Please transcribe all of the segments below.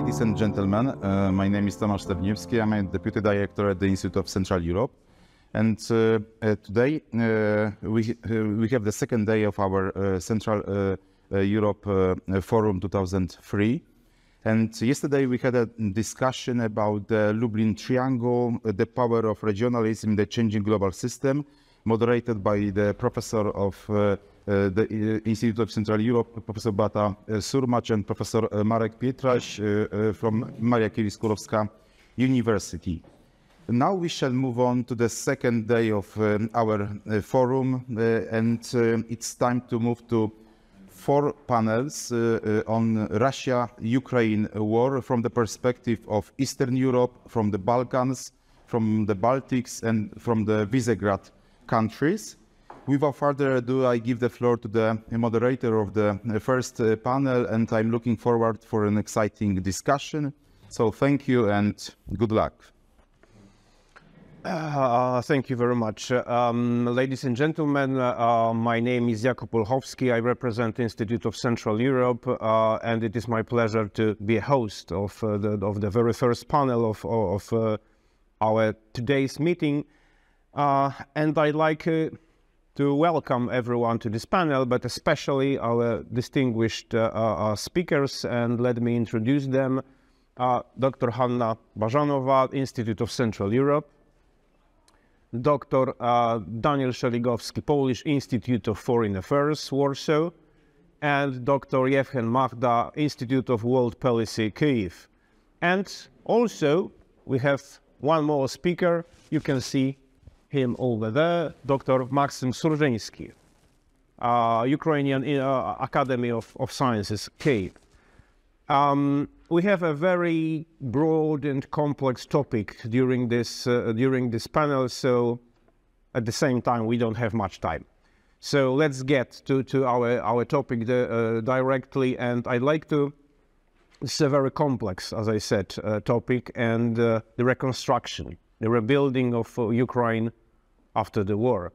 Ladies and gentlemen, my name is Tomasz Stępniewski. I'm a Deputy Director at the Institute of Central Europe. And today we have the second day of our Central Europe Forum 2003. And yesterday we had a discussion about the Lublin Triangle, the power of regionalism in the changing global system, moderated by the professor of the Institute of Central Europe, Professor Beata Surmacz and Professor Marek Pietraś from Maria Curie-Skłodowska University. Now we shall move on to the second day of our forum, and it's time to move to 4 panels on Russia-Ukraine war from the perspective of Eastern Europe, from the Balkans, from the Baltics, and from the Visegrad countries. Without further ado, I give the floor to the moderator of the first panel, and I'm looking forward for an exciting discussion. So thank you and good luck. Thank you very much. Ladies and gentlemen, my name is Jakub Olchowski. I represent the Institute of Central Europe, and it is my pleasure to be a host of the very first panel of our today's meeting. And I'd like to welcome everyone to this panel, but especially our distinguished speakers, and let me introduce them. Dr. Hanna Bazhenova, Institute of Central Europe. Dr. Daniel Szeligowski, Polish Institute of Foreign Affairs, Warsaw, and Dr. Yevhen Mahda, Institute of World Policy, Kyiv. And also, we have one more speaker. You can see him over there, Dr. Maksym Surzhynskyi, Ukrainian Academy of Sciences, Kyiv. We have a very broad and complex topic during this panel, so at the same time we don't have much time. So let's get to our topic directly, and I'd like to. It's a very complex, as I said, topic, and the reconstruction, the rebuilding of Ukraine after the war.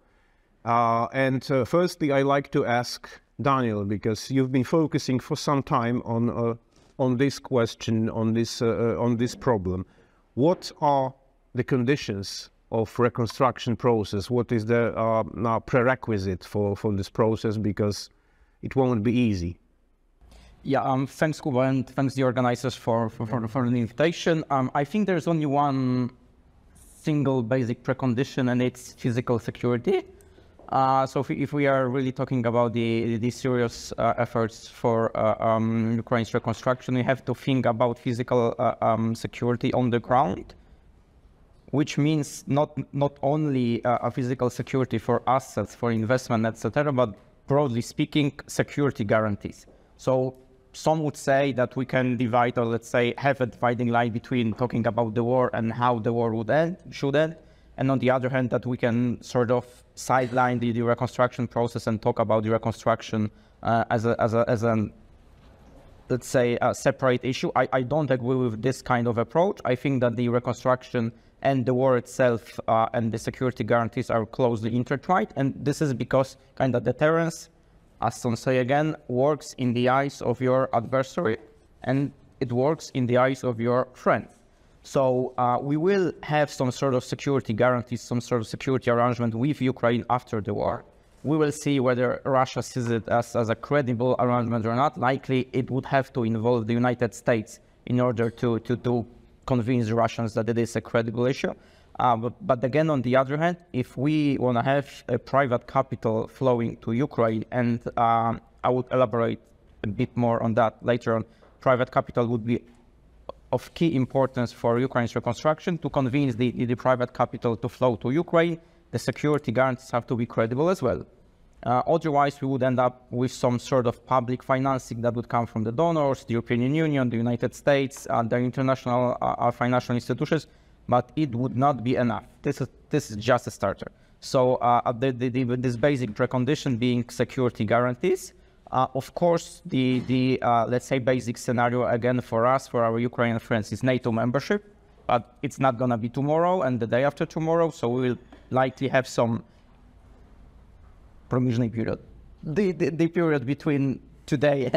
Firstly, I'd like to ask Daniel, because you've been focusing for some time on this question, on this problem. What are the conditions of reconstruction process? What is the prerequisite for this process? Because it won't be easy. Yeah, thanks, Kuba, and thanks the organizers for the invitation. I think there's only one single basic precondition, and it's physical security. So if we are really talking about the serious efforts for Ukraine's reconstruction, we have to think about physical security on the ground, which means not only a physical security for assets, for investment, etc., but broadly speaking, security guarantees. So some would say that we can divide, or let's say have a dividing line between talking about the war and how the war should end. And on the other hand, that we can sort of sideline the reconstruction process and talk about the reconstruction as a let's say a separate issue. I don't agree with this kind of approach. I think that the reconstruction and the war itself and the security guarantees are closely intertwined, and this is because kind of deterrence, as some say again, works in the eyes of your adversary, and it works in the eyes of your friend. So we will have some sort of security guarantees, some sort of security arrangement with Ukraine after the war. We will see whether Russia sees it as a credible arrangement or not. Likely it would have to involve the United States in order to convince the Russians that it is a credible issue. But again, on the other hand, if we want to have a private capital flowing to Ukraine, and I would elaborate a bit more on that later on, private capital would be of key importance for Ukraine's reconstruction. To convince the private capital to flow to Ukraine, the security guarantees have to be credible as well. Otherwise, we would end up with some sort of public financing that would come from the donors, the European Union, the United States, the international financial institutions, but it would not be enough. This is just a starter. So this basic precondition being security guarantees. Of course, the let's say basic scenario again for us, for our Ukrainian friends, is NATO membership, but it's not going to be tomorrow and the day after tomorrow, so we will likely have some provisioning period. The period between today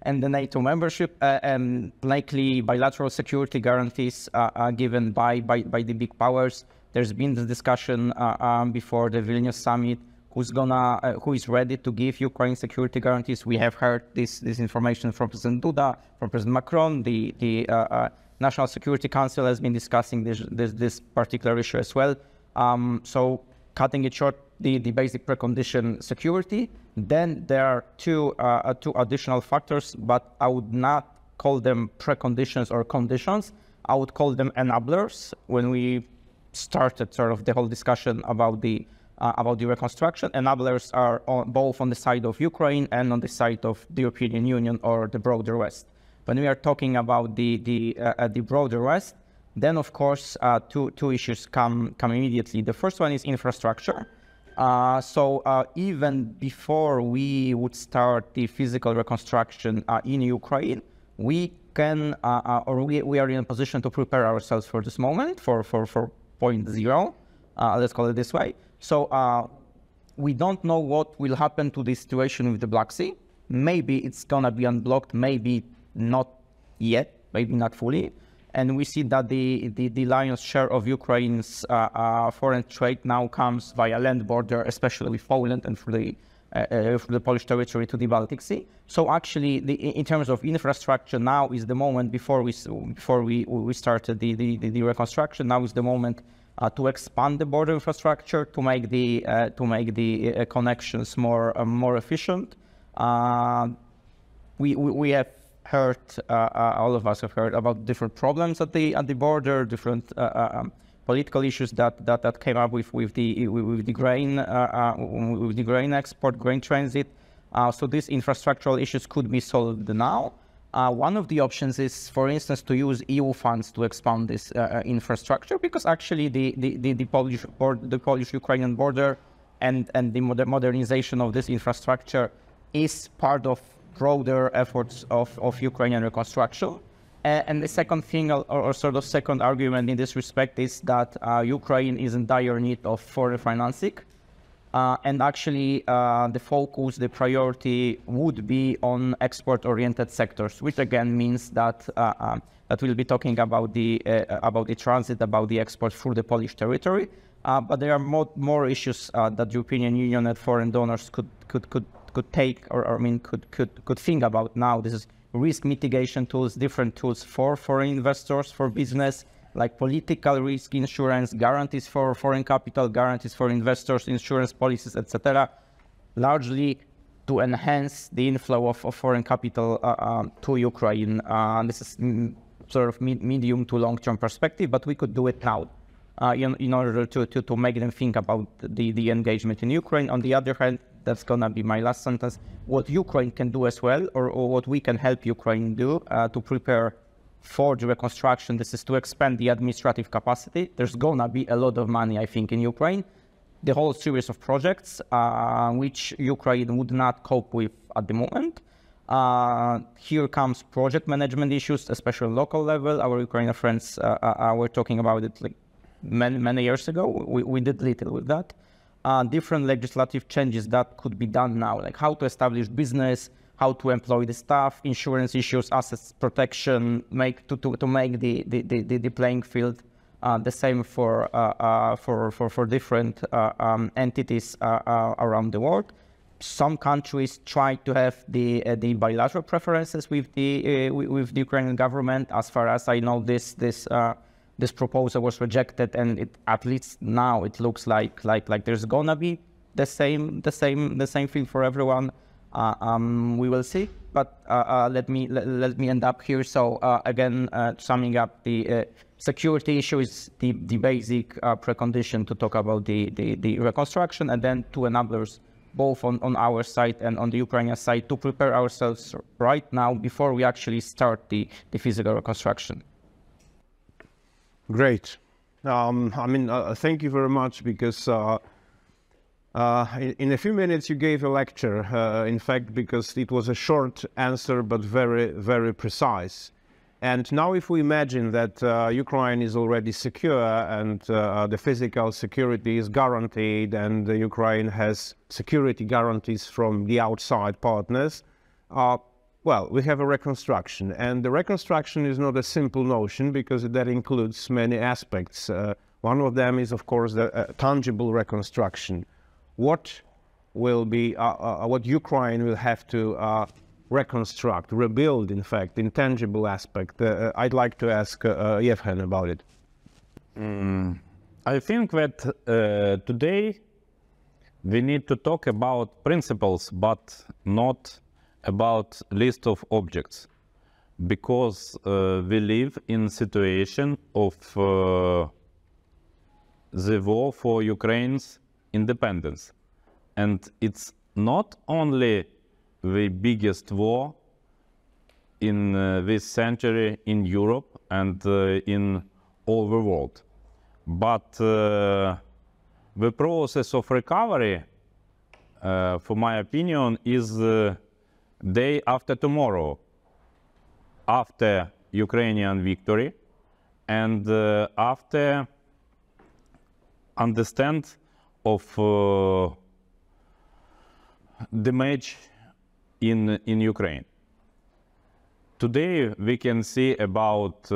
and the NATO membership, and likely bilateral security guarantees given by the big powers. There's been the discussion before the Vilnius summit, who is ready to give Ukraine security guarantees. We have heard this information from President Duda, from President Macron. The National Security Council has been discussing this particular issue as well. So cutting it short, the basic precondition security. Then there are two additional factors, but I would not call them preconditions or conditions. I would call them enablers. When we started sort of the whole discussion about the reconstruction, enablers are both on the side of Ukraine and on the side of the European Union or the broader West. When we are talking about the broader West, then of course two issues come immediately. The first one is infrastructure. So even before we would start the physical reconstruction in Ukraine, we can we are in a position to prepare ourselves for this moment, for point zero, let's call it this way. So we don't know what will happen to the situation with the Black Sea. Maybe it's gonna be unblocked, maybe not yet, maybe not fully. And we see that the lion's share of Ukraine's foreign trade now comes via land border, especially with Poland and through the Polish territory to the Baltic Sea. So actually, in terms of infrastructure, now is the moment before we started the reconstruction. Now is the moment to expand the border infrastructure, to make the connections more efficient. We have heard, all of us have heard about different problems at the border, different political issues that came up with the grain export, grain transit. So these infrastructural issues could be solved now. One of the options is, for instance, to use EU funds to expand this infrastructure, because actually the Polish-Ukrainian border and the modernization of this infrastructure is part of broader efforts of Ukrainian reconstruction. And the second thing, or sort of second argument in this respect, is that Ukraine is in dire need of foreign financing. And actually, the focus, the priority would be on export-oriented sectors, which again means that we'll be talking about the transit, about the export through the Polish territory. But there are more issues that the European Union and foreign donors could take, or I mean could think about now. This is risk mitigation tools, different tools for foreign investors, for business, like political risk insurance, guarantees for foreign capital, guarantees for investors, insurance policies, etc., largely to enhance the inflow of foreign capital to Ukraine. This is sort of medium to long-term perspective, but we could do it now in order to make them think about the engagement in Ukraine. On the other hand, that's gonna be my last sentence, what Ukraine can do as well, or what we can help Ukraine do to prepare for the reconstruction. This is to expand the administrative capacity. There's gonna be a lot of money, I think, in Ukraine. The whole series of projects which Ukraine would not cope with at the moment. Here comes project management issues, especially local level. Our Ukrainian friends were talking about it like many years ago. We did little with that. Different legislative changes that could be done now, like how to establish business, how to employ the staff, insurance issues, assets protection, to make the playing field the same for different entities around the world. Some countries try to have the bilateral preferences with the Ukrainian government. As far as I know, this proposal was rejected, and at least now it looks like there's gonna be the same thing for everyone. We will see, but let me end up here. So again, summing up, the security issue is the basic precondition to talk about the reconstruction, and then two enablers, both on our side and on the Ukrainian side, to prepare ourselves right now before we actually start the physical reconstruction. Great. Thank you very much, because in a few minutes you gave a lecture, in fact, because it was a short answer, but very, very precise. And now if we imagine that Ukraine is already secure and the physical security is guaranteed, and Ukraine has security guarantees from the outside partners, Well, we have a reconstruction, and the reconstruction is not a simple notion because that includes many aspects. One of them is, of course, the tangible reconstruction. What will be, what Ukraine will have to reconstruct, rebuild, in fact, intangible aspect. I'd like to ask Yevhen about it. I think that today we need to talk about principles, but not about list of objects, because we live in situation of the war for Ukraine's independence, and it's not only the biggest war in this century in Europe and in all the world, but the process of recovery, for my opinion, is day after tomorrow, after Ukrainian victory, and after understand of damage in Ukraine. Today we can see about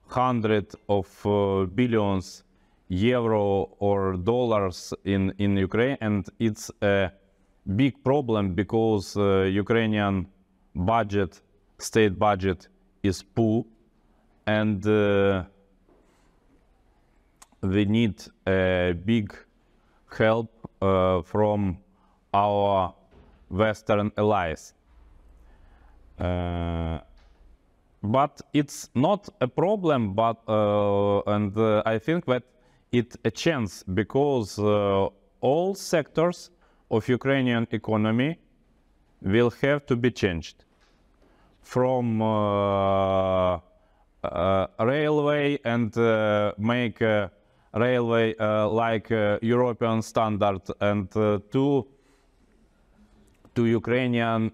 hundreds of billions euro or dollars in Ukraine, and it's a big problem because Ukrainian budget, state budget, is poor, and we need a big help from our Western allies. But it's not a problem, but and I think that it's a chance, because all sectors of Ukrainian economy will have to be changed, from railway and make railway like European standard, and to Ukrainian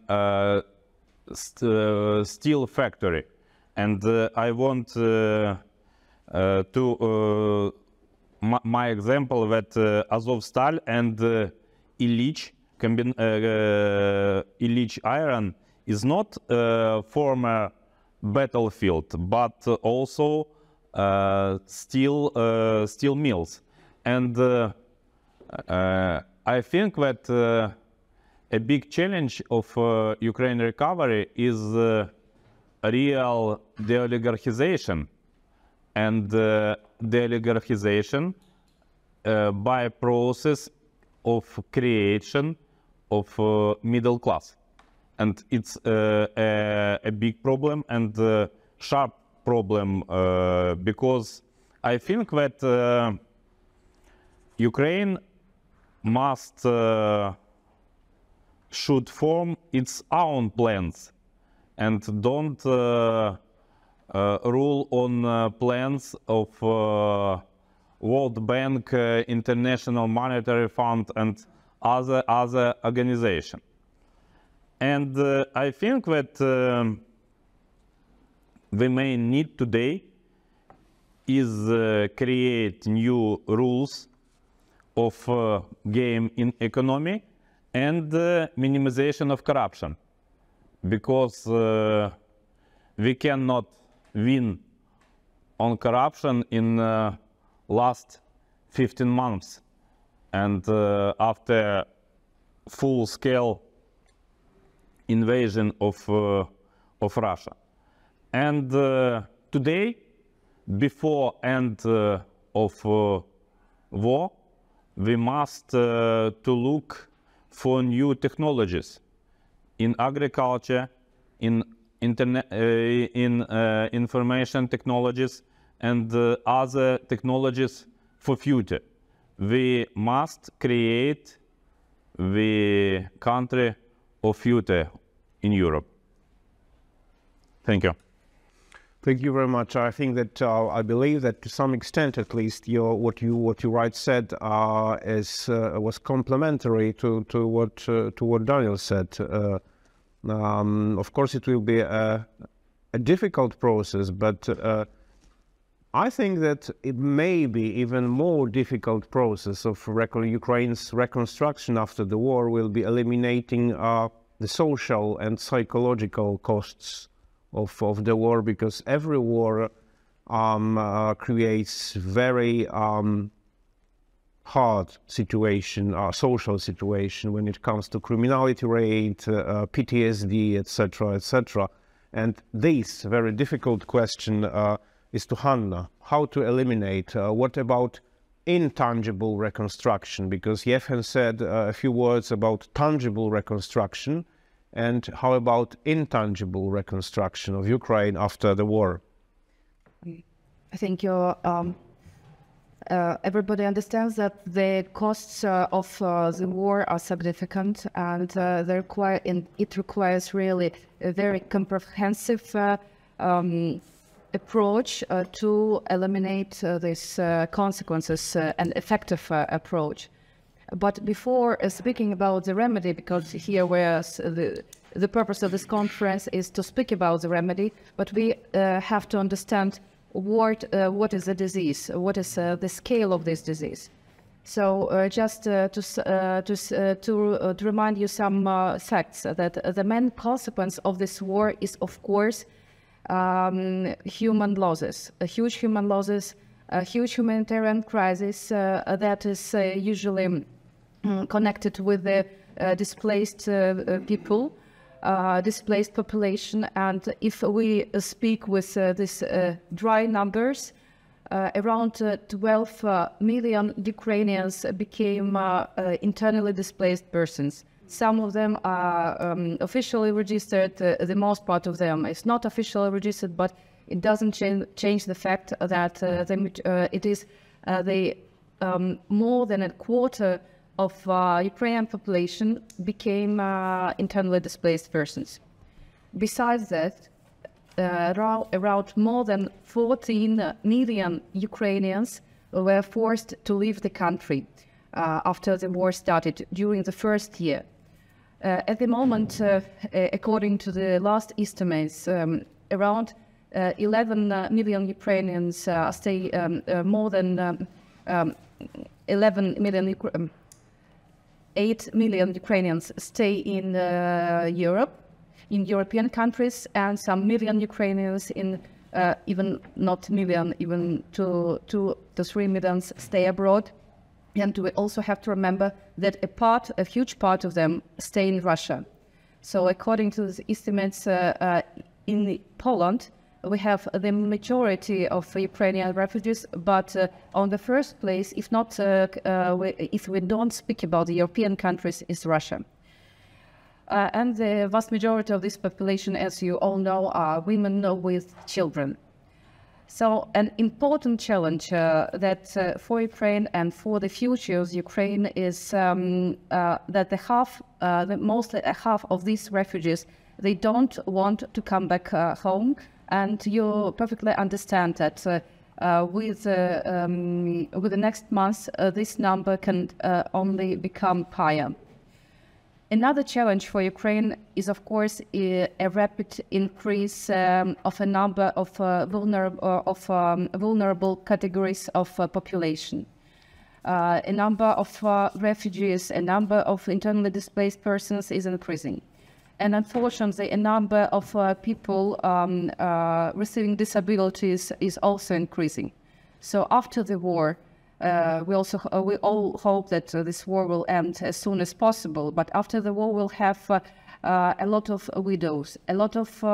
steel factory. And I want to my example that Azovstal and Illich iron is not former battlefield, but also steel mills. And I think that a big challenge of Ukraine recovery is real de-oligarchization, and de-oligarchization by process of creation of middle class. And it's a big problem and sharp problem, because I think that Ukraine must should form its own plans and don't rule on plans of World Bank, International Monetary Fund, and other organizations. And I think that the main need today is create new rules of game in economy and minimization of corruption, because we cannot win on corruption in last 15 months and after full-scale invasion of Russia. And today, before end of war, we must to look for new technologies in agriculture, in internet, in information technologies, and other technologies for future. We must create the country of future in Europe. Thank you. Thank you very much. I think that I believe that to some extent, at least, what you said was complementary to what Daniel said. Of course, it will be a difficult process, but I think that it may be even more difficult process of Ukraine's reconstruction after the war will be eliminating the social and psychological costs of the war, because every war creates very hard situation, social situation when it comes to criminality rate, PTSD, etc., etc. And this very difficult question is to Hanna: how to eliminate? What about intangible reconstruction? Because Yevhen said a few words about tangible reconstruction, and how about intangible reconstruction of Ukraine after the war? I think everybody understands that the costs of the war are significant, and it requires really a very comprehensive approach to eliminate these consequences, an effective approach. But before speaking about the remedy, because here the purpose of this conference is to speak about the remedy, but we have to understand what is the disease, what is the scale of this disease. So just to remind you some facts, that the main consequence of this war is, of course, human losses, huge human losses, a huge humanitarian crisis that is usually connected with the displaced people, displaced population. And if we speak with these dry numbers, around 12 million Ukrainians became internally displaced persons. Some of them are officially registered, the most part of them is not officially registered, but it doesn't change the fact that it is more than a quarter of Ukrainian population became internally displaced persons. Besides that, around more than 14 million Ukrainians were forced to leave the country after the war started during the first year. At the moment, according to the last estimates, around 11 million Ukrainians stay, more than 8 million Ukrainians stay in Europe, in European countries, and some million Ukrainians in even not million, even 2 to 3 millions stay abroad. And we also have to remember that a huge part of them stay in Russia. So according to the estimates in Poland, we have the majority of Ukrainian refugees, but on the first place, if we don't speak about the European countries, is Russia. And the vast majority of this population, as you all know, are women with children. So an important challenge that for Ukraine and for the future of Ukraine is that mostly half of these refugees, they don't want to come back home. And you perfectly understand that with the next months, this number can only become higher. Another challenge for Ukraine is, of course, a rapid increase of a number of vulnerable categories of population. A number of refugees, a number of internally displaced persons is increasing. And unfortunately, a number of people receiving disabilities is also increasing. So after the war, we all hope that this war will end as soon as possible. But after the war, we'll have a lot of widows, a lot of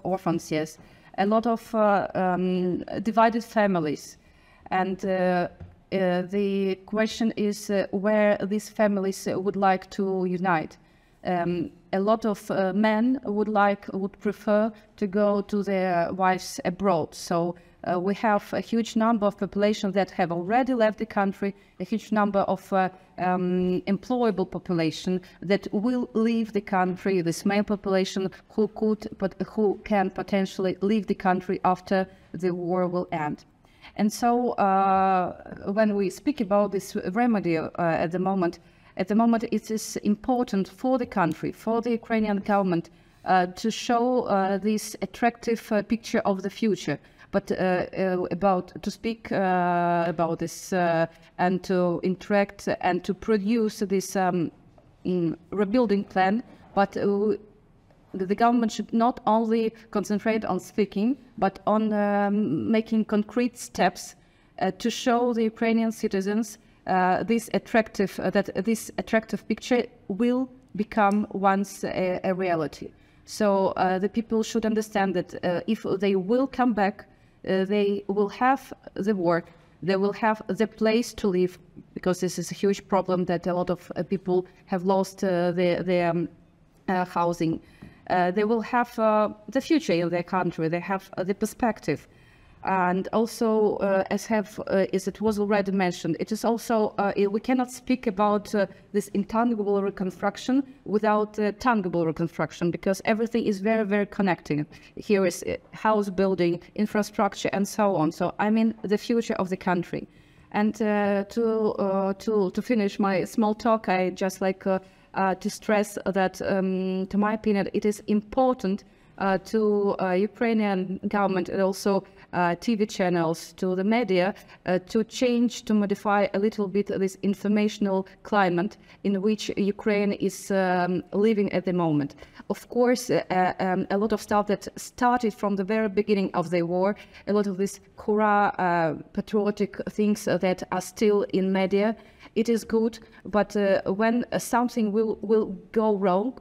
orphans, yes, a lot of divided families, and the question is where these families would like to unite. A lot of men would prefer to go to their wives abroad. So we have a huge number of population that have already left the country, a huge number of employable population that will leave the country, this male population who can potentially leave the country after the war will end. And so when we speak about this remedy at the moment it is important for the country, for the Ukrainian government to show this attractive picture of the future, but to speak about this and to interact and to produce this rebuilding plan, but the government should not only concentrate on speaking, but on making concrete steps to show the Ukrainian citizens this attractive picture will become once a reality. So the people should understand that if they will come back, they will have the work, they will have the place to live, because this is a huge problem that a lot of people have lost their housing. They will have the future in their country, they have the perspective. And also, as it was already mentioned, it is also, we cannot speak about this intangible reconstruction without tangible reconstruction, because everything is very, very connected. Here is house building, infrastructure, and so on. So I mean the future of the country. And to finish my small talk, I just like to stress that, to my opinion, it is important to Ukrainian government and also TV channels, to the media, to change, to modify a little bit this informational climate in which Ukraine is living at the moment. Of course, a lot of stuff that started from the very beginning of the war, a lot of these hurrah, patriotic things that are still in media, it is good, but when something will go wrong,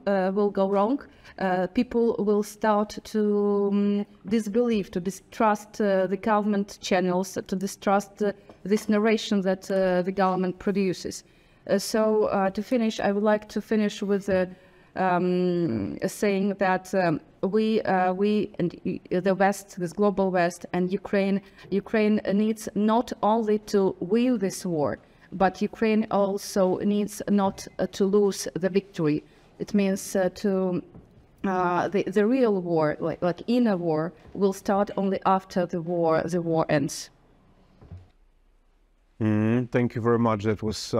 people will start to disbelieve, to distrust the government channels, to distrust this narration that the government produces. So to finish, I would like to finish with saying that we and the West, this global West, and Ukraine needs not only to win this war, but Ukraine also needs not to lose the victory. It means the real war, like inner war, will start only after the war ends. Thank you very much. That was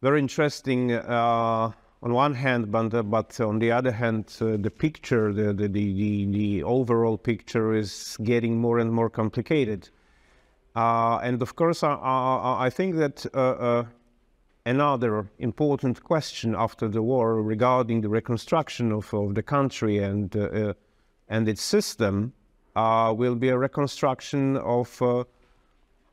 very interesting on one hand, but on the other hand, the picture, the overall picture is getting more and more complicated. And of course, I think that another important question after the war regarding the reconstruction of the country and its system will be a reconstruction of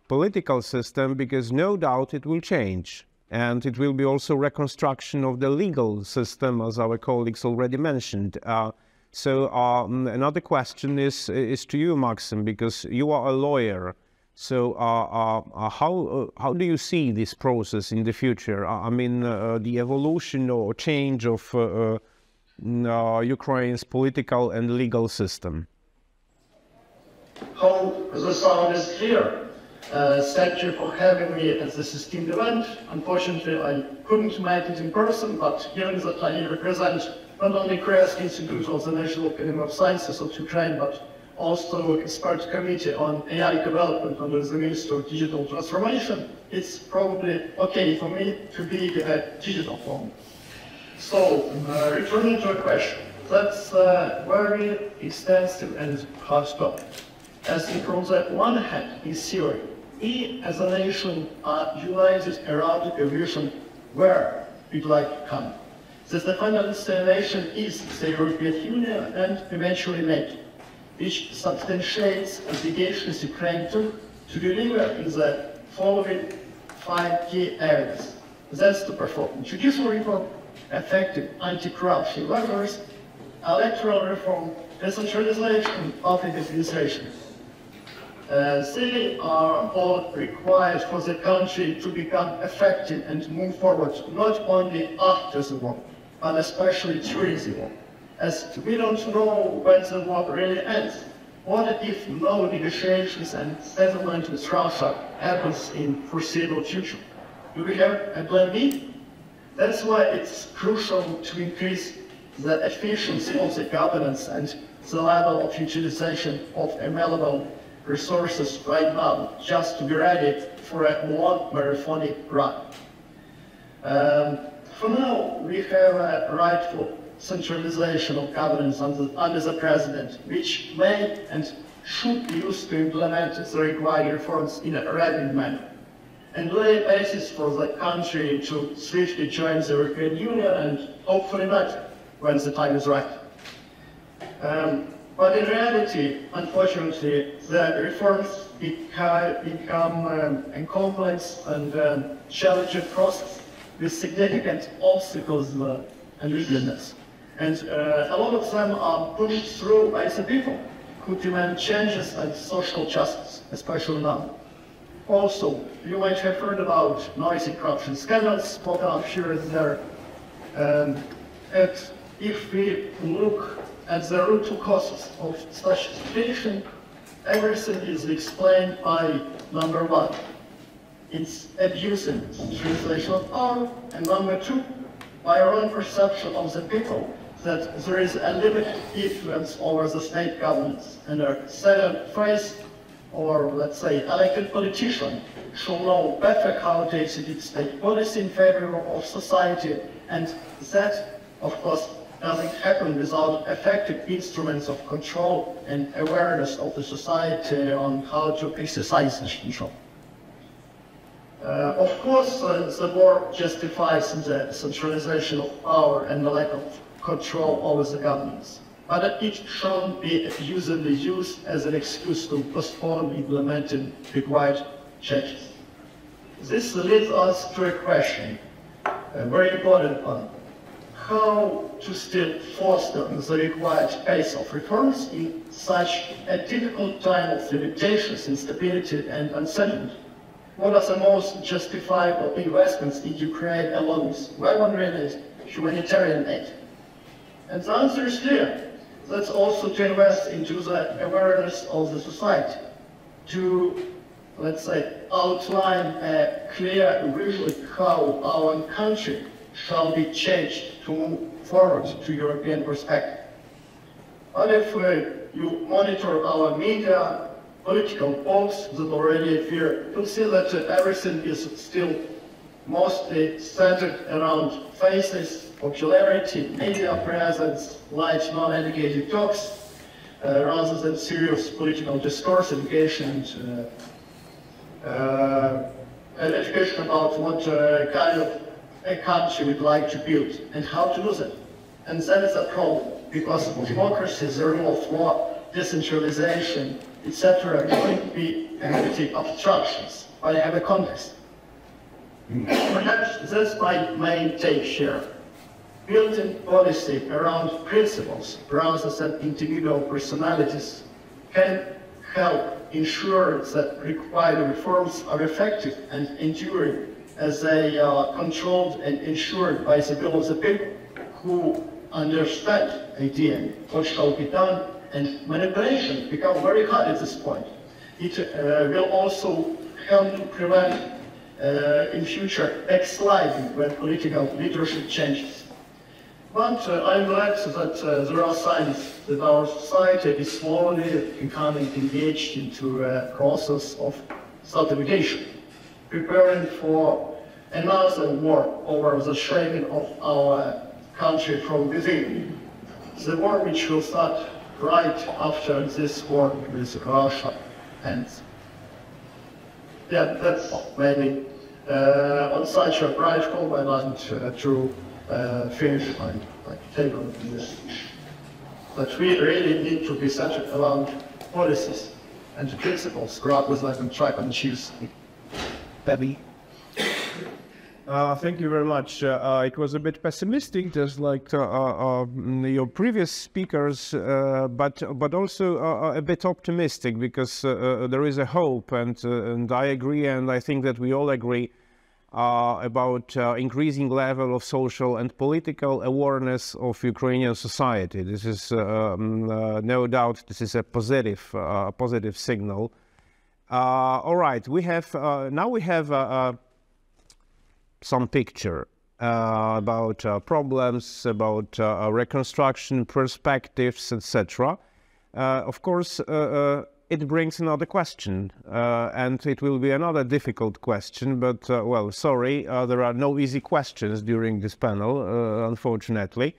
political system, because no doubt it will change. And it will be also reconstruction of the legal system, as our colleagues already mentioned. So another question is to you, Maksym, because you are a lawyer. So how do you see this process in the future? I mean, the evolution or change of Ukraine's political and legal system. Hope the sound is clear. Thank you for having me at this esteemed event. Unfortunately, I couldn't make it in person, but given that I represent not only Kyiv Institute of the National Academy of Sciences of Ukraine, but also expert committee on AI development under the Ministry of Digital Transformation, it's probably okay for me to be a digital form. So, returning to a question, that's very extensive and hard topic. As from the one hand, in theory, we as a nation are united around a vision where we'd like to come. That the final destination is the European Union and eventually NATO, which substantiates obligations Ukraine took to deliver in the following 5 key areas. That's to perform judicial reform, effective anti-corruption measures, electoral reform, decentralization, and public administration. They are all required for the country to become effective and move forward not only after the war, but especially during the war. As we don't know when the war really ends. What if no negotiations and settlement with Russia happens in foreseeable future? Do we have a plan B? That's why it's crucial to increase the efficiency of the governance and the level of utilization of available resources right now, just to be ready for a long marathonic run. For now, we have a rightful centralization of governance under the president, which may and should be used to implement the required reforms in a rapid manner. and lay a basis for the country to swiftly join the European Union, and hopefully not when the time is right. But in reality, unfortunately, the reforms become a complex and challenging process with significant obstacles and weaknesses. And a lot of them are pushed through by the people who demand changes and social justice, especially now. Also, you might have heard about noisy corruption scandals spoken of here and there. And if we look at the root causes of such a situation, everything is explained by number one, it's abusing translation of power, and number two, by our own perception of the people that there is a limited influence over the state governments, and our second phase, or let's say elected politicians, should know better how to execute state policy in favor of society, and that, of course, doesn't happen without effective instruments of control and awareness of the society on how to exercise this control. Of course, the war justifies the centralization of power and the lack of control over the governments, but it shouldn't be usually used as an excuse to postpone implementing required changes. This leads us to a question, a very important one. How to still foster the required pace of reforms in such a difficult time of limitations, instability and uncertainty? What are the most justifiable investments in Ukraine along with weapon-related humanitarian aid? And the answer is clear. That's also to invest into the awareness of the society, to, let's say, outline a clear vision how our country shall be changed to move forward to European perspective. But if you monitor our media, political polls that already appear, you'll see that everything is still mostly centered around faces, popularity, media presence, light, non-educated talks, rather than serious political discourse, education, and education about what kind of a country would like to build and how to do that. And that is a problem, because democracy, the rule of law, decentralization, etc. are going to be empty abstractions, but have a context. Perhaps that's my main take here. Building policy around principles rather than individual personalities can help ensure that required reforms are effective and enduring, as they are controlled and ensured by the will of the people who understand idea, what shall be done, and manipulation become very hard at this point. It will also help to prevent in future backsliding when political leadership changes. But I'm glad that there are signs that our society is slowly becoming engaged into a process of stabilization, preparing for another war over the shaping of our country from within. The war which will start right after this war with Russia ends. Yeah, that's maybe on such a bright hope I want to finish my table of this. But we really need to be centered around policies and principles rather than try and choose. Baby. Thank you very much. It was a bit pessimistic, just like your previous speakers, but also a bit optimistic, because there is a hope, and I agree, and I think that we all agree about increasing level of social and political awareness of Ukrainian society. This is no doubt this is a positive signal. All right, we have now we have some picture about problems, about reconstruction, perspectives, etc. Of course, it brings another question, and it will be another difficult question, but, well, sorry, there are no easy questions during this panel, unfortunately.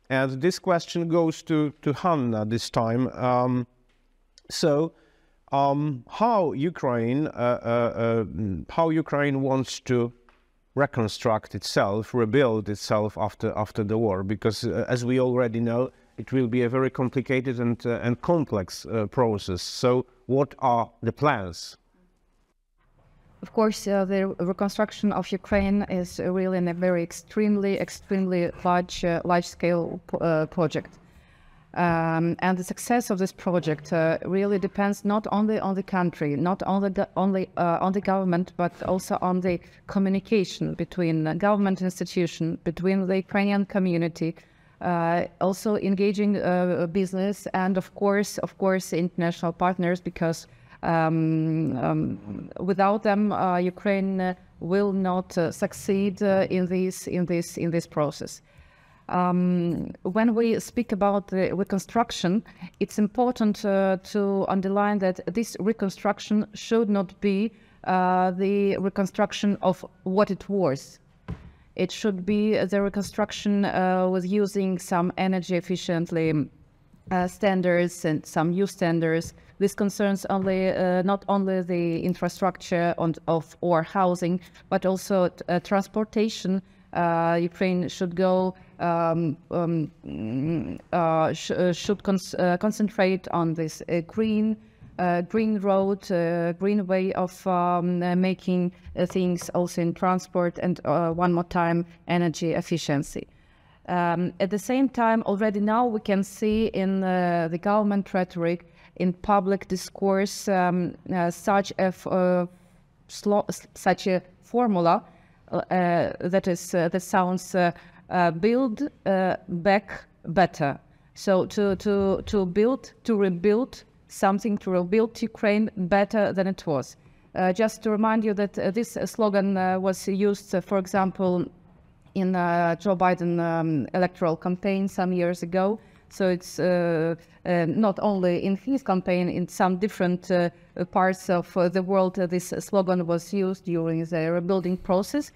And this question goes to Hanna this time. So, how Ukraine wants to reconstruct itself, rebuild itself after the war, because as we already know, it will be a very complicated and complex process. So what are the plans? Of course, the reconstruction of Ukraine is really a very extremely large-scale project. And the success of this project really depends not only on the country, not only on the government, but also on the communication between government institution, between the Ukrainian community, also engaging business, and of course, international partners, because without them, Ukraine will not succeed in this process. When we speak about the reconstruction, it's important to underline that this reconstruction should not be the reconstruction of what it was. It should be the reconstruction with using some energy efficiently standards and some new standards. This concerns not only the infrastructure or housing, but also transportation. Ukraine should concentrate on this green road, green way of making things also in transport, and one more time, energy efficiency. At the same time, already now we can see in the government rhetoric, in public discourse, such a formula that sounds build back better. So to rebuild something, to rebuild Ukraine better than it was. Just to remind you that this slogan was used, for example, in Joe Biden electoral campaign some years ago. So it's not only in his campaign, in some different parts of the world, this slogan was used during the rebuilding process.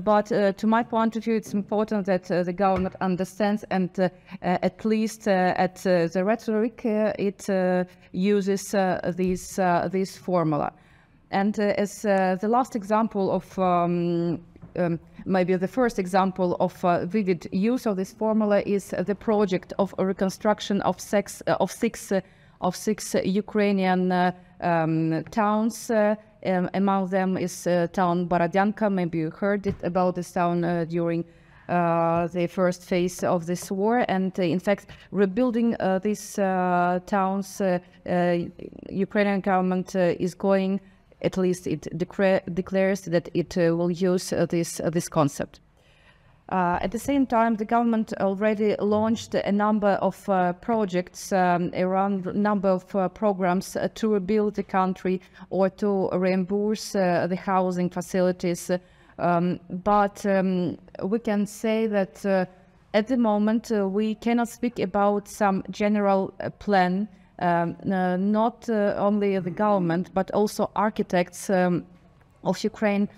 But to my point of view, it's important that the government understands, and at least at the rhetoric, it uses this formula. And as the last example of maybe the first example of vivid use of this formula is the project of a reconstruction of six Ukrainian towns. Among them is town Borodyanka. Maybe you heard about this town during the first phase of this war. And in fact, rebuilding these towns, Ukrainian government is going, at least it declares that it will use this concept. At the same time, the government already launched a number of projects, around a number of programs to rebuild the country or to reimburse the housing facilities. But we can say that at the moment we cannot speak about some general plan. Not only the government, but also architects of Ukraine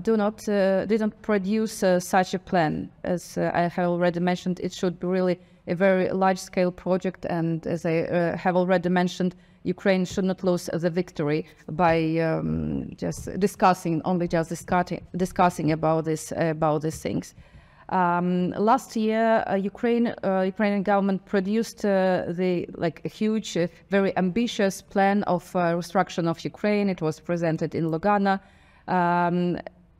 didn't produce such a plan. As I have already mentioned, it should be really a very large-scale project, and as I have already mentioned, Ukraine should not lose the victory by just discussing discussing about these things. Last year, Ukrainian government produced a huge, very ambitious plan of reconstruction of Ukraine. It was presented in Lugano.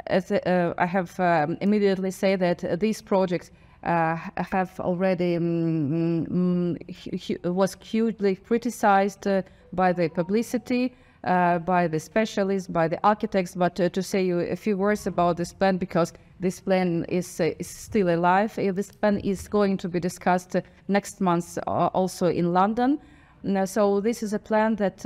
As I have immediately say that these projects have already was hugely criticized by the publicity, by the specialists, by the architects. But to say a few words about this plan, because this plan is still alive. This plan is going to be discussed next month also in London. So this is a plan that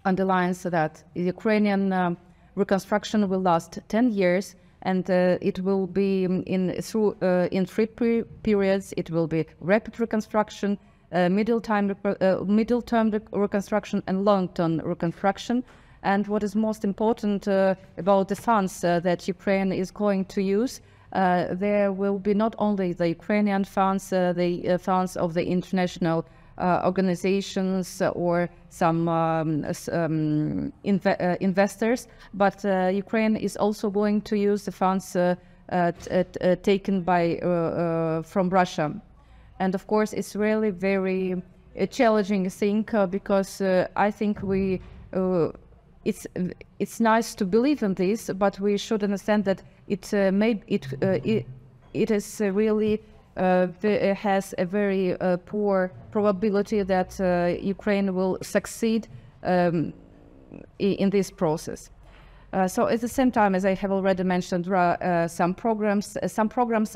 underlines that Ukrainian reconstruction will last 10 years, and it will be in three periods. It will be rapid reconstruction, middle-term reconstruction, and long-term reconstruction. And what is most important about the funds that Ukraine is going to use, there will be not only the Ukrainian funds, the funds of the international organizations or some investors, but Ukraine is also going to use the funds taken from Russia. And of course, it's really very challenging thing because I think it's nice to believe in this, but we should understand that it is really has a very poor probability that Ukraine will succeed in this process. So at the same time, as I have already mentioned, some programs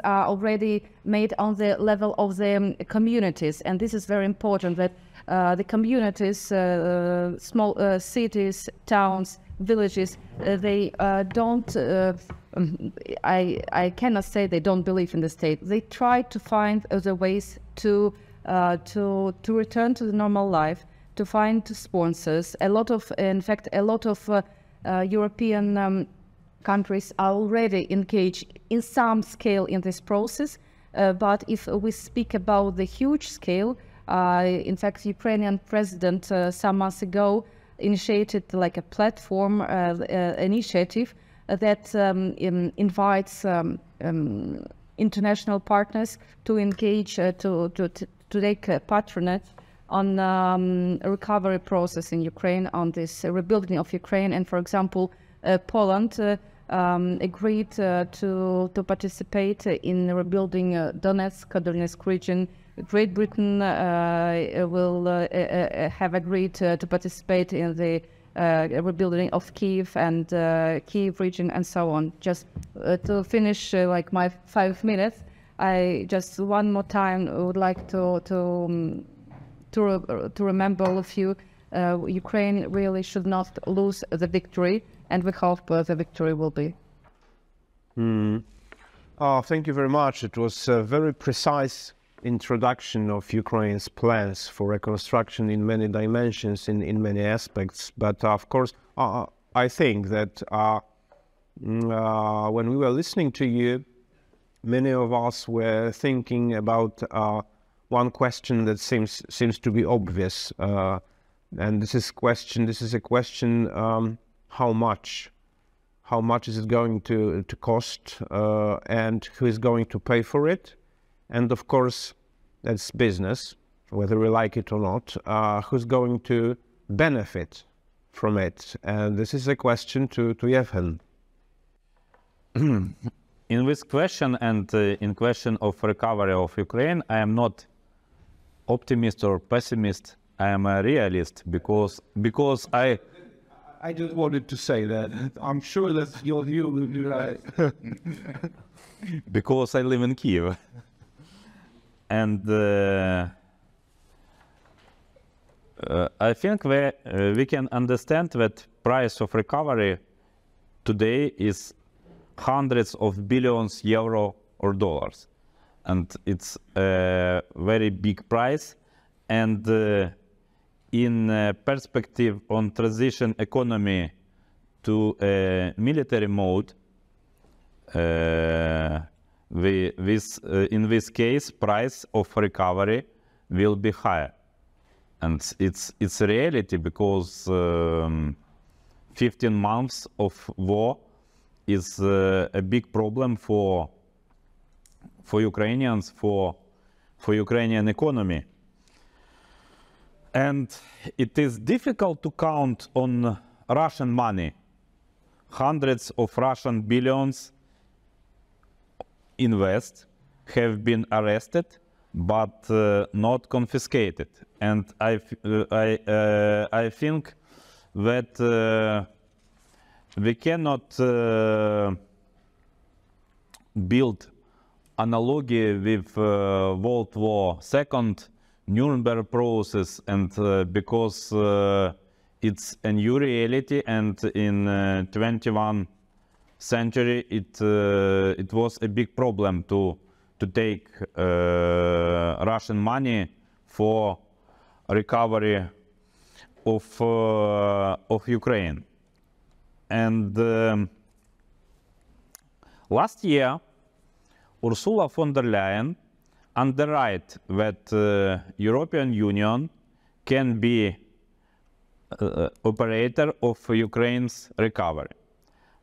are already made on the level of the communities, and this is very important that the communities, small cities, towns, villages, they don't, I cannot say they don't believe in the state. They try to find other ways to return to the normal life, to find sponsors. In fact, a lot of European countries are already engaged in some scale in this process. But if we speak about the huge scale, in fact, Ukrainian president some months ago initiated like a platform initiative that invites international partners to engage to take patronage on a recovery process in Ukraine, on this rebuilding of Ukraine. And for example, Poland agreed to participate in rebuilding Donetsk region. Great Britain will have agreed to participate in the rebuilding of Kyiv and Kyiv region and so on. Just to finish like my 5 minutes, I just one more time would like to remember all of you, Ukraine really should not lose the victory, and we hope the victory will be. Thank you very much. It was a very precise introduction of Ukraine's plans for reconstruction in many dimensions, in many aspects. But of course, I think that when we were listening to you, many of us were thinking about one question that seems to be obvious, and this is a question: how much is it going to cost, and who is going to pay for it? And of course, that's business, whether we like it or not. Who's going to benefit from it? And this is a question to Yevhen. In this question and in question of recovery of Ukraine, I am not optimist or pessimist. I am a realist because I just wanted to say that. I'm sure that your view will be right. Because I live in Kyiv. And I think we can understand that price of recovery today is hundreds of billions euro or dollars. And it's a very big price. And in perspective on transition economy to a military mode, in this case, price of recovery will be higher. And it's a reality because 15 months of war is a big problem for Ukrainians, for Ukrainian economy. And it is difficult to count on Russian money. Hundreds of Russian billions in West have been arrested, but not confiscated. And I think that we cannot build analogy with World War II, Nuremberg process, and because it's a new reality, and in 21st century it was a big problem to take Russian money for recovery of Ukraine. And last year, Ursula von der Leyen underwrite that European Union can be operator of Ukraine's recovery.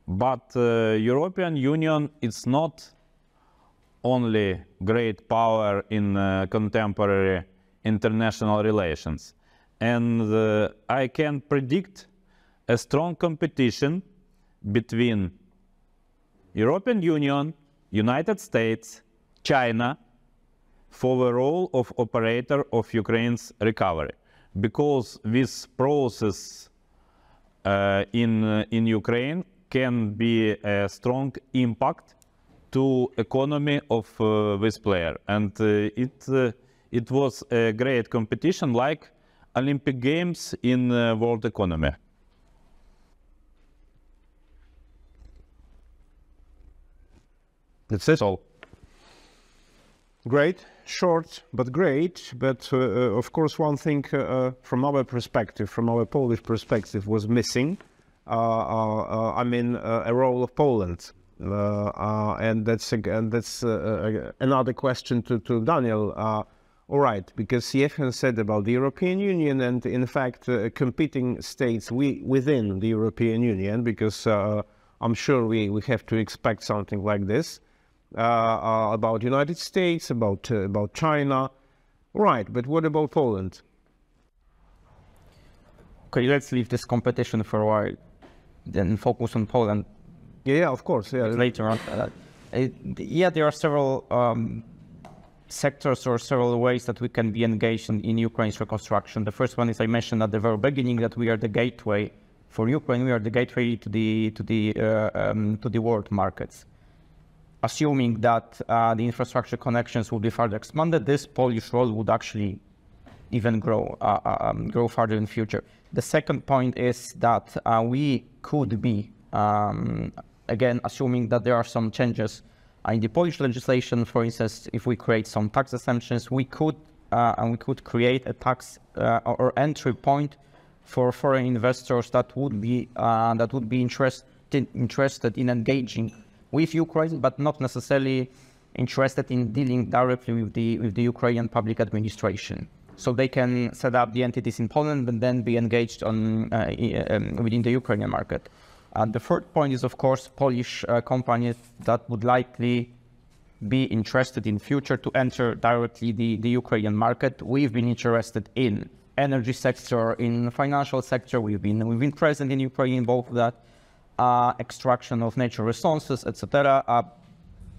But European Union is not only great power in contemporary international relations. And I can predict a strong competition between European Union, United States, China for the role of operator of Ukraine's recovery. Because this process in Ukraine can be a strong impact to economy of this player. And it was a great competition like Olympic Games in world economy. That's it all. Great, short, but great. But of course, one thing from our perspective, from our Polish perspective, was missing. I mean, a role of Poland, and that's another question to Daniel. All right, because Yevhen said about the European Union and, in fact, competing states within the European Union, because I'm sure we have to expect something like this. About United States, about China, right? But what about Poland? Okay, let's leave this competition for a while, then focus on Poland. Yeah, of course. Yeah, later on. Yeah, there are several sectors or several ways that we can be engaged in Ukraine's reconstruction. The first one is I mentioned at the very beginning that we are the gateway for Ukraine. We are the gateway to the world markets. Assuming that the infrastructure connections will be further expanded, this Polish role would actually even grow further in the future. The second point is that we could be, again, assuming that there are some changes in the Polish legislation, for instance, if we create some tax exemptions, we could create a tax or entry point for foreign investors that would be interested in engaging with Ukraine, but not necessarily interested in dealing directly with the Ukrainian public administration. So they can set up the entities in Poland and then be engaged within the Ukrainian market. The third point is, of course, Polish companies that would likely be interested in future to enter directly the Ukrainian market. We've been interested in energy sector, in financial sector. We've been present in Ukraine in both of that. Extraction of natural resources, etc.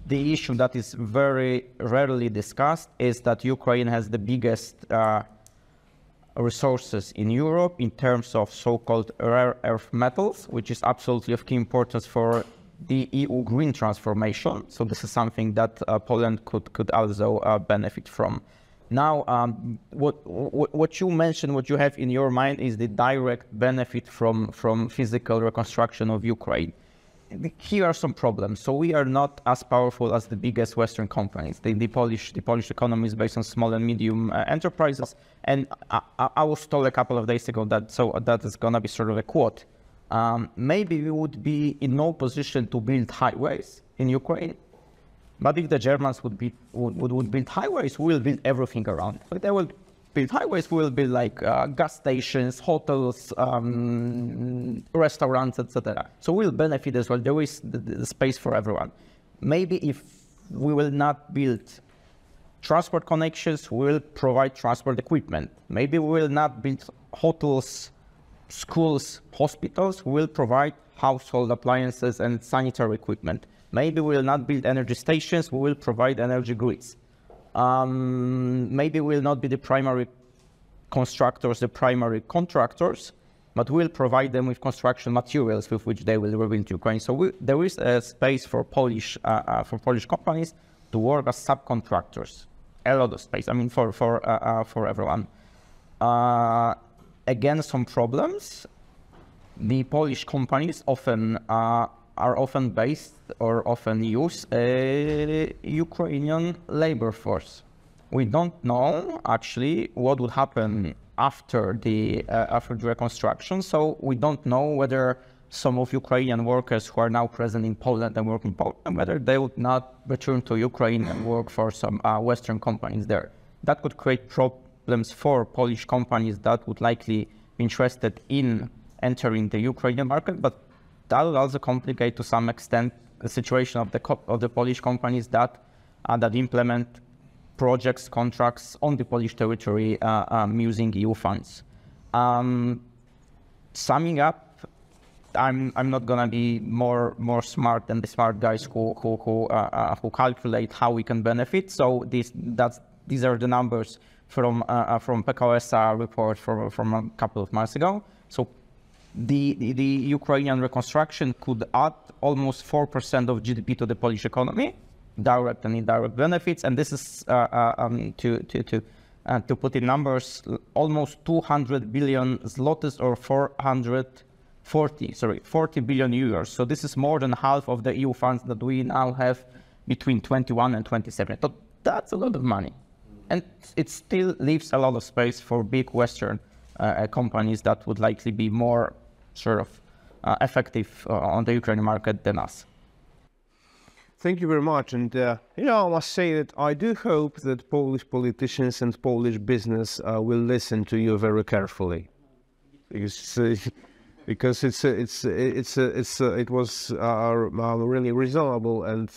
The issue that is very rarely discussed is that Ukraine has the biggest resources in Europe in terms of so-called rare earth metals, which is absolutely of key importance for the EU green transformation. So this is something that Poland could also benefit from. Now, what you mentioned, what you have in your mind is the direct benefit from physical reconstruction of Ukraine. Here are some problems. So we are not as powerful as the biggest Western companies. The Polish economy is based on small and medium enterprises. And I was told a couple of days ago that is going to be sort of a quote. Maybe we would be in no position to build highways in Ukraine. But if the Germans would build highways, we will build everything around. Like they will build highways, we will build like gas stations, hotels, restaurants, etc. So we'll benefit as well. There is the space for everyone. Maybe if we will not build transport connections, we will provide transport equipment. Maybe we will not build hotels, schools, hospitals, we will provide household appliances and sanitary equipment. Maybe we will not build energy stations, we will provide energy grids. Maybe we will not be the primary constructors, the primary contractors, but we'll provide them with construction materials with which they will rebuild Ukraine. So there is a space for Polish companies to work as subcontractors. A lot of space, I mean, for everyone. Again, some problems. The Polish companies are often based or often use a Ukrainian labor force. We don't know actually what would happen after the reconstruction, so we don't know whether some of Ukrainian workers who are now present in Poland and work in Poland, whether they would not return to Ukraine and work for some Western companies there. That could create problems for Polish companies that would likely be interested in entering the Ukrainian market, but that would also complicate to some extent the situation of the Polish companies that implement projects, contracts on the Polish territory using EU funds. Summing up, I'm not gonna be more smart than the smart guys who calculate how we can benefit. So these are the numbers from PKOSA report from a couple of months ago. So the Ukrainian reconstruction could add almost 4% of GDP to the Polish economy, direct and indirect benefits, and this is to put in numbers, almost 200 billion zlotys or 40 billion euros. So this is more than half of the EU funds that we now have between 21 and 27. So that's a lot of money. And it still leaves a lot of space for big Western companies that would likely be more sort of effective on the Ukrainian market than us. Thank you very much. And, you know, I must say that I do hope that Polish politicians and Polish business will listen to you very carefully. Because it was really reasonable and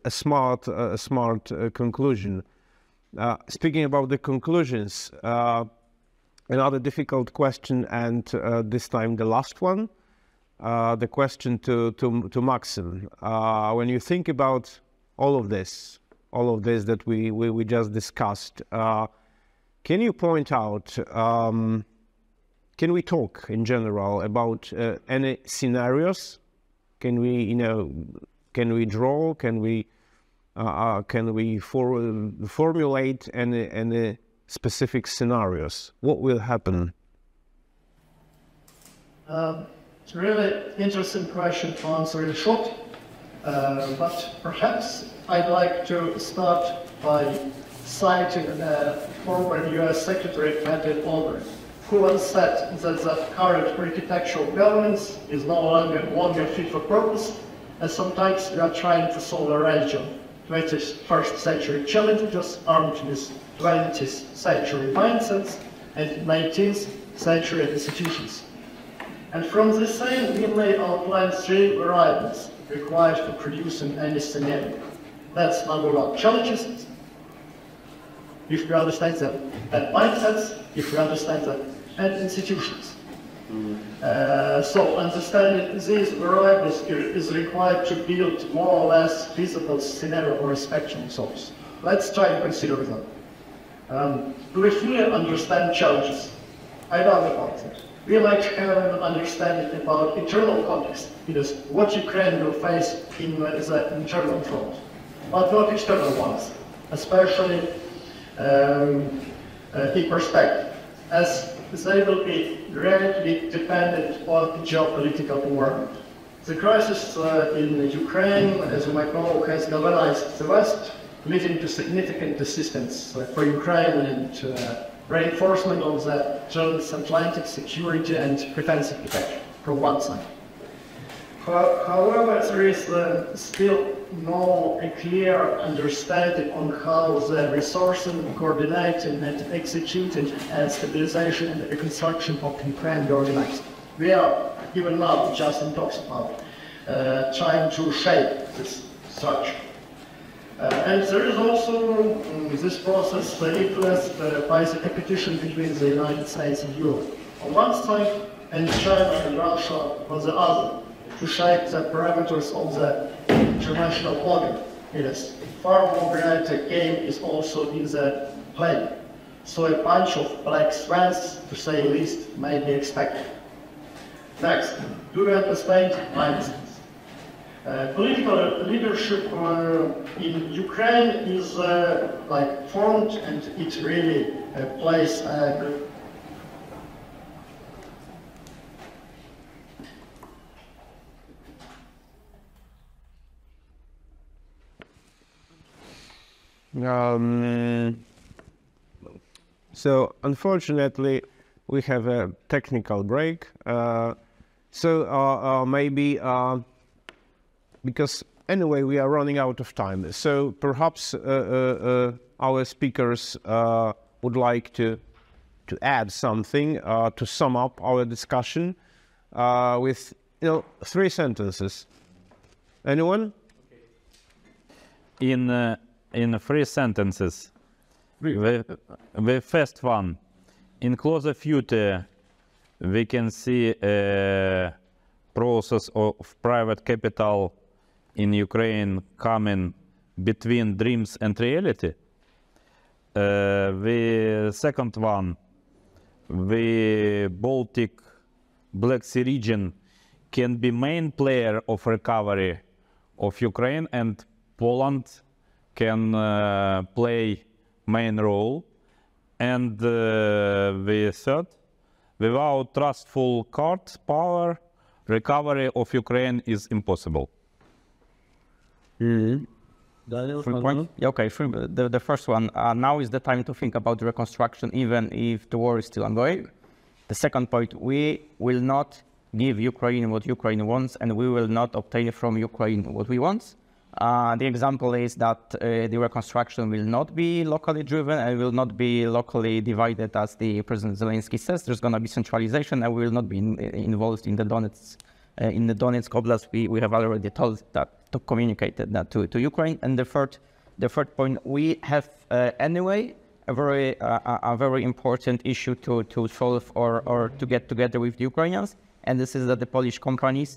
a smart conclusion. Speaking about the conclusions, another difficult question, and this time the last one. The question to Maksym. When you think about all of this that we just discussed, can you point out? Can we talk in general about any scenarios? Can we draw? Can we formulate any specific scenarios? What will happen? It's a really interesting question to answer in short, but perhaps I'd like to start by citing the former US Secretary Matthew Older, who once said that the current architecture of governance is no longer fit for purpose, and sometimes we are trying to solve a range of 21st century challenges armed with 20th century mindsets and 19th century institutions. And from this same, we may outline three variables required for producing any scenario. That's number one, challenges, if we understand them, and mindsets, if we understand them, and institutions. So understanding these variables is required to build more or less feasible scenario or spectrum source. Let's try to consider them. Do we fully understand challenges? I doubt about that. We might have an understanding about internal context, because what Ukraine will face in the internal front, but not external ones, especially in perspective, as they will be greatly dependent on the geopolitical environment. The crisis in Ukraine, as you might know, has galvanized the West, leading to significant assistance for Ukraine and reinforcement of the transatlantic security and defense architecture from one side. However, there is still no clear understanding on how the resourcing, coordinating and executing and stabilization and reconstruction of Ukraine be organized. We are even now just in talks about trying to shape this structure. And there is also this process influenced by the competition between the United States and Europe on one side, and China and Russia on the other, to shape the parameters of the international order. It is far more greater game is also in the play. So a bunch of black swans, to say the least, may be expected. Next, do we understand mindsets? Political leadership in Ukraine is formed, and it really plays a So unfortunately, we have a technical break. So maybe, because anyway we are running out of time, so perhaps our speakers would like to add something to sum up our discussion with 3 sentences. Anyone? In 3 sentences. The first one, in closer future, we can see a process of private capital in Ukraine coming between dreams and reality. The second one, the Baltic Black Sea region can be main player of recovery of Ukraine, and Poland can play main role. And the third, without trustful court power, recovery of Ukraine is impossible. Okay, the first one, now is the time to think about reconstruction, even if the war is still ongoing. The second point, we will not give Ukraine what Ukraine wants, and we will not obtain from Ukraine what we want. The example is that the reconstruction will not be locally driven and will not be locally divided, as the President Zelensky says. There's going to be centralization, and we will not be involved in the Donetsk Oblast. We have already told that, to communicate that to Ukraine. And the third point, we have anyway a very important issue to solve or to get together with the Ukrainians, and this is that the Polish companies,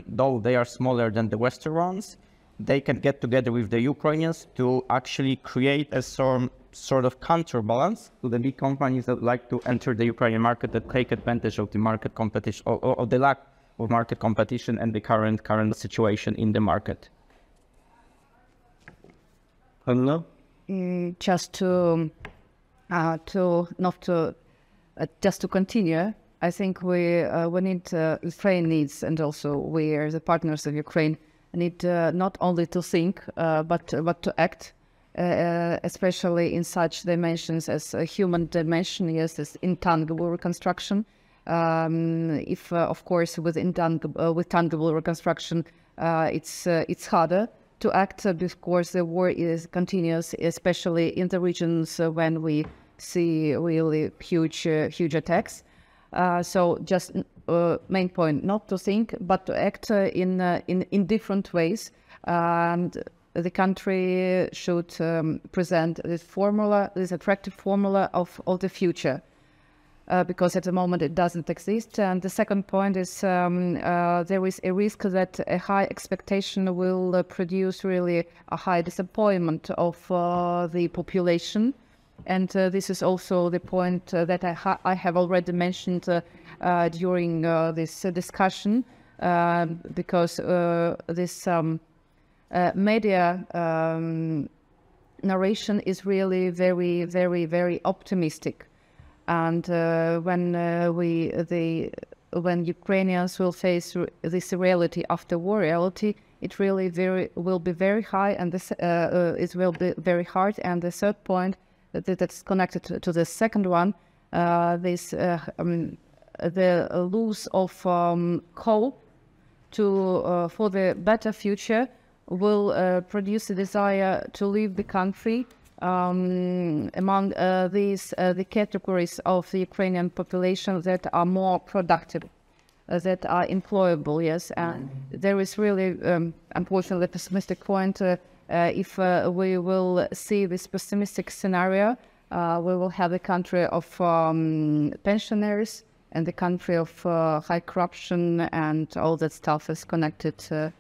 though they are smaller than the Western ones, they can get together with the Ukrainians to actually create a sort of counterbalance to the big companies that like to enter the Ukrainian market, that take advantage of the market competition, or the lack of market competition and the current situation in the market. Hanna? Just to continue, I think we need, Ukraine needs, and also we are the partners of Ukraine, need not only to think, but to act, especially in such dimensions as a human dimension, yes, as intangible reconstruction. If, of course, with tangible reconstruction, it's harder to act because the war is continuous, especially in the regions when we see really huge attacks. So just main point, not to think, but to act in different ways. And the country should present this formula, this attractive formula of the future, because at the moment it doesn't exist. And the second point is there is a risk that a high expectation will produce really a high disappointment of the population. And this is also the point that I have already mentioned during this discussion, because this media narration is really very, very, very optimistic. And when Ukrainians will face this reality after war reality, it really will be very high, and it will be very hard. And the third point that's connected to the second one, the loss of hope for the better future will produce a desire to leave the country. Among the categories of the Ukrainian population that are more productive, that are employable, yes. And there is really, unfortunately, a pessimistic point. If we will see this pessimistic scenario, we will have a country of pensioners and the country of high corruption, and all that stuff is connected to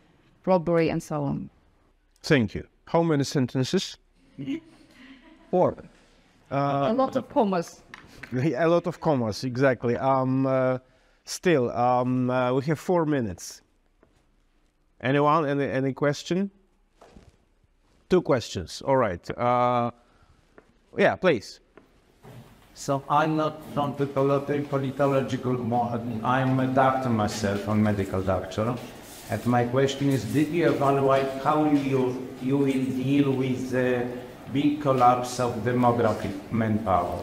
robbery and so on. Thank you. How many sentences? 4. A lot of commas. A lot of commas, exactly. Still, we have 4 minutes. Anyone? Any question? 2 questions. All right. Yeah, please. So I'm not from the politological model. I'm a doctor myself, a medical doctor. And my question is, did you evaluate how you will deal with the big collapse of demographic manpower?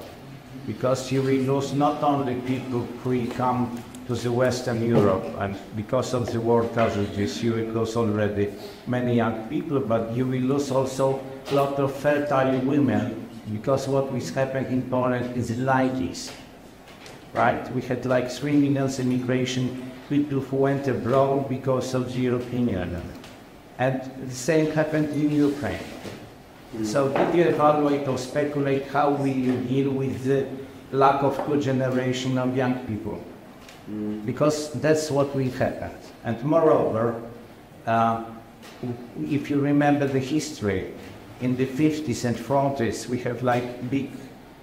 Because you will lose not only people who will come to the Western Europe, and because of the war casualties, you will lose already many young people, but you will lose also a lot of fertile women, because what was happening in Poland in the 90s, right? We had like 3 million immigration people who went abroad because of the European Union. And the same happened in Ukraine. So did you evaluate or speculate how will you deal with the lack of good generation of young people? Because that's what will happen. And moreover, if you remember the history, in the 50s and 40s, we have like big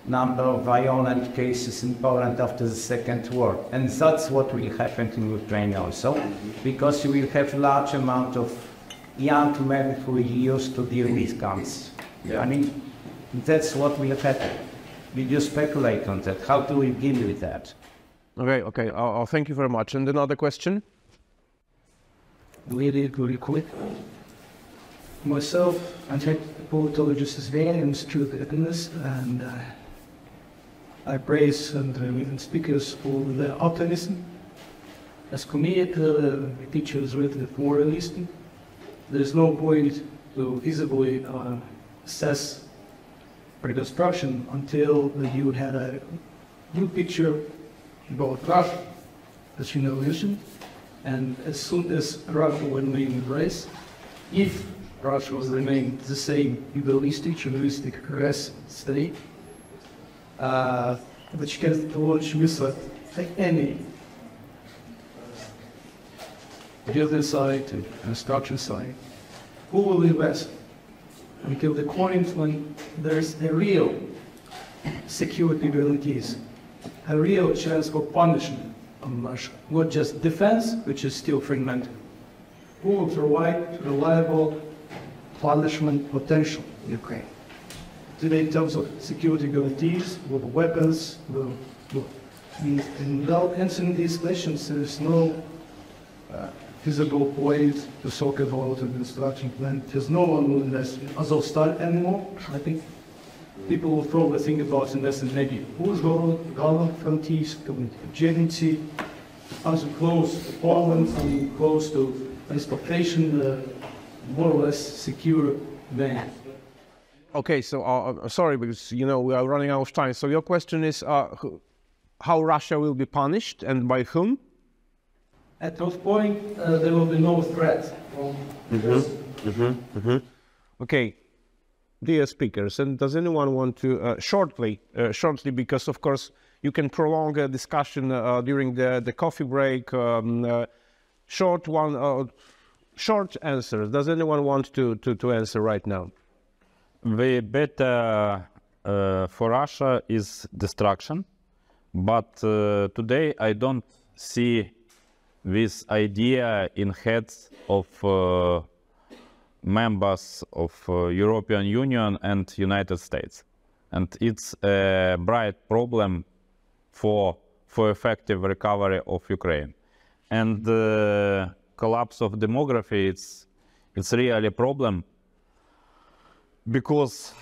number of violent cases in Poland after the Second War. And that's what will happen in Ukraine also, because you will have large amount of young men who are used to deal with guns. I mean, that's what will happen. Did you speculate on that? How do we deal with that? Okay. Thank you very much. And another question? Really quick. Myself, I'm a politologist as well in Instytut and I praise and even speakers for their optimism. As comedic, the teacher is really moralistic. There's no point to visibly assess reconstruction until you had a good picture about Russia, as you know, and as soon as Russia will remain in race, if Russia will remain the same egoistic, aggressive state, which can launch missiles at any building site and construction site, who will invest until the point when there's a real security guarantees, a real chance for punishment on Russia, not just defense, which is still fragmented. Who will provide reliable punishment potential in Ukraine? Today, in terms of security guarantees, with weapons, and without answering these questions, there is no feasible way to talk about a construction plan. There's no one who will invest in Azovstal anymore. I think people will probably think about investing maybe who's government frontiers, community, as close to Poland and close to transportation, more or less secure than. Okay, so sorry, because we are running out of time. So your question is how Russia will be punished and by whom? At that point, there will be no threat from Okay, dear speakers, and does anyone want to shortly, because of course you can prolong a discussion during the coffee break. Short answers. Does anyone want to answer right now? The better for Russia is destruction, but today I don't see this idea in heads of members of European Union and United States. And it's a bright problem for effective recovery of Ukraine. And the collapse of demography, it's really a problem because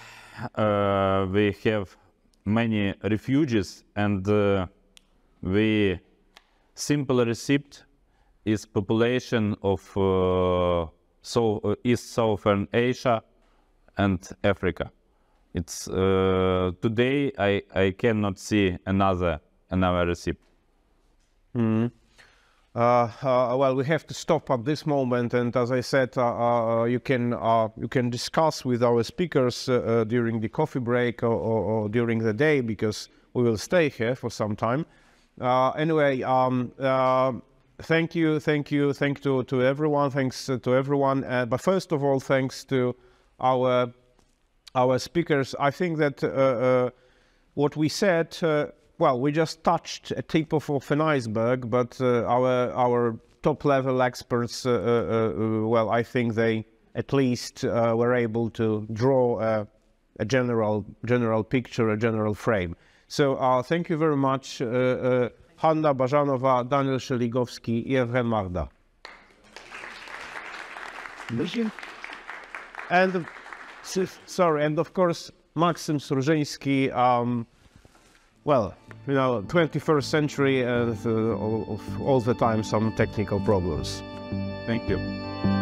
we have many refugees, and the simple recipe is population of East Southern Asia and Africa. It's today I cannot see another recipe. Well, we have to stop at this moment, and as I said, you can discuss with our speakers during the coffee break or during the day, because we will stay here for some time. Anyway, thank you to everyone. Thanks to everyone. But first of all, thanks to our speakers. I think that what we said. Well, we just touched a tip of an iceberg, but our top-level experts, well, I think they at least were able to draw a general picture, a general frame. So thank you very much, Hanna, Bazhenova, Daniel Szeligowski, Yevhen, Mahda. And sorry, and of course Maksym, Surzhynskyi. Well, you know, 21st century and all the time some technical problems. Thank you.